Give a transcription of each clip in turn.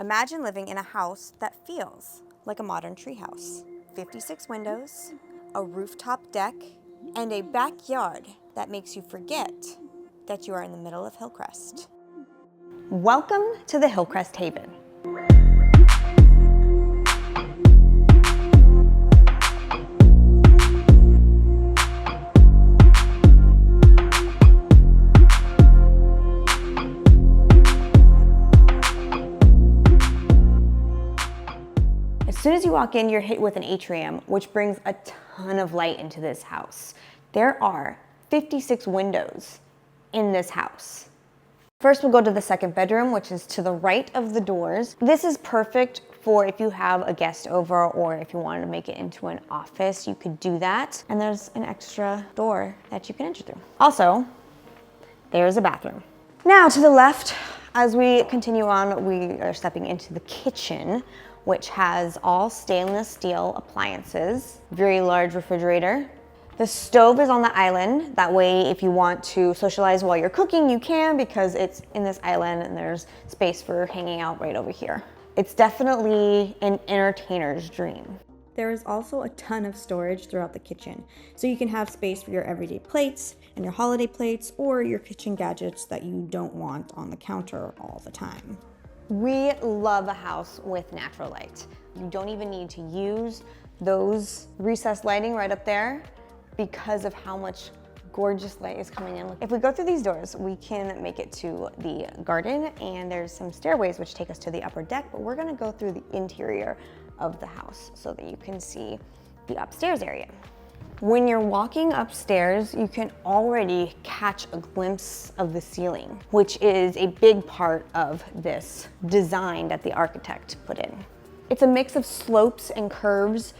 Imagine living in a house that feels like a modern treehouse. 56 windows, a rooftop deck, and a backyard that makes you forget that you are in the middle of Hillcrest. Welcome to the Hillcrest Haven. As soon as you walk in, you're hit with an atrium, which brings a ton of light into this house. There are 56 windows in this house. First, we'll go to the second bedroom, which is to the right of the doors. This is perfect for if you have a guest over or if you wanted to make it into an office, you could do that. And there's an extra door that you can enter through. Also, there's a bathroom. Now to the left, as we continue on, we are stepping into the kitchen, which has all stainless steel appliances, very large refrigerator. The stove is on the island. That way, if you want to socialize while you're cooking, you can, because it's in this island and there's space for hanging out right over here. It's definitely an entertainer's dream. There is also a ton of storage throughout the kitchen, so you can have space for your everyday plates and your holiday plates or your kitchen gadgets that you don't want on the counter all the time. We love a house with natural light. You don't even need to use those recessed lighting right up there because of how much gorgeous light is coming in. If we go through these doors, we can make it to the garden, and there's some stairways which take us to the upper deck, but we're gonna go through the interior of the house so that you can see the upstairs area. When you're walking upstairs, you can already catch a glimpse of the ceiling, which is a big part of this design that the architect put in. It's a mix of slopes and curves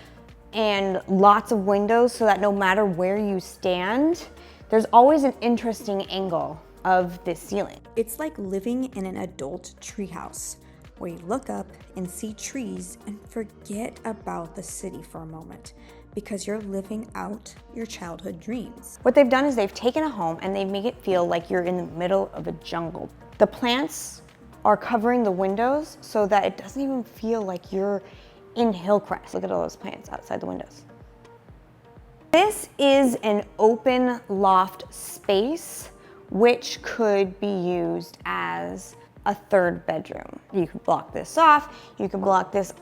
and lots of windows so that no matter where you stand, there's always an interesting angle of this ceiling. It's like living in an adult treehouse where you look up and see trees and forget about the city for a moment, because you're living out your childhood dreams. What they've done is they've taken a home and they've made it feel like you're in the middle of a jungle. The plants are covering the windows so that it doesn't even feel like you're in Hillcrest. Look at all those plants outside the windows. This is an open loft space which could be used as a third bedroom. You could block this off, you could block this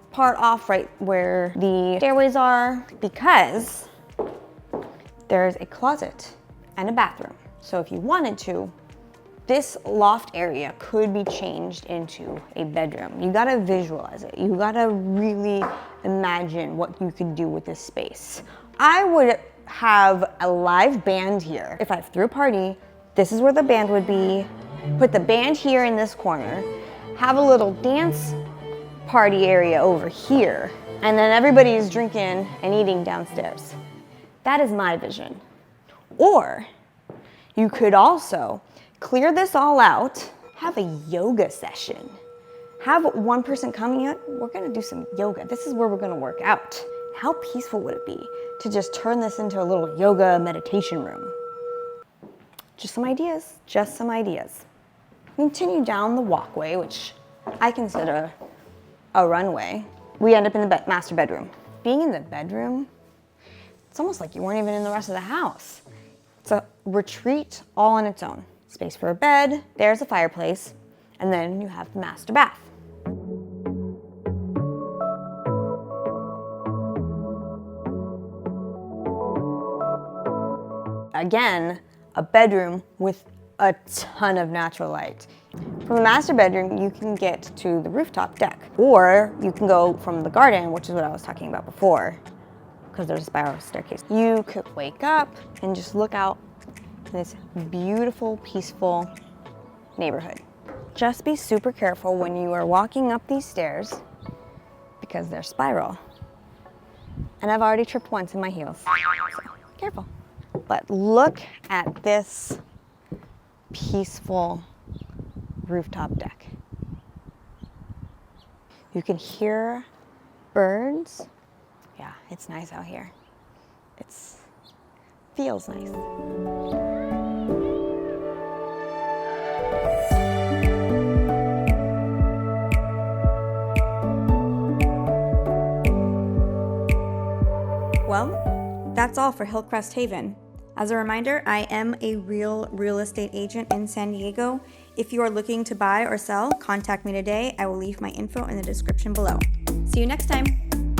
part off right where the stairways are, because there's a closet and a bathroom. So if you wanted to, this loft area could be changed into a bedroom. You gotta visualize it. You gotta really imagine what you could do with this space. I would have a live band here. If I threw a party, this is where the band would be. Put the band here in this corner, have a little dance party area over here, and then everybody's drinking and eating downstairs. That is my vision. Or you could also clear this all out, have a yoga session. Have one person coming in, we're gonna do some yoga. This is where we're gonna work out. How peaceful would it be to just turn this into a little yoga meditation room? Just some ideas, just some ideas. Continue down the walkway, which I consider a runway. We end up in the master bedroom. Being in the bedroom, it's almost like you weren't even in the rest of the house. It's a retreat all on its own. Space for a bed, there's a fireplace, and then you have the master bath. Again, a bedroom with a ton of natural light. From the master bedroom, you can get to the rooftop deck, or you can go from the garden, which is what I was talking about before, because there's a spiral staircase. You could wake up and just look out in this beautiful, peaceful neighborhood. Just be super careful when you are walking up these stairs because they're spiral. And I've already tripped once in my heels, so careful. But look at this peaceful rooftop deck. You can hear birds. Yeah, it's nice out here. It feels nice. Well, that's all for Hillcrest Haven. As a reminder, I am a real estate agent in San Diego. If you are looking to buy or sell, contact me today. I will leave my info in the description below. See you next time.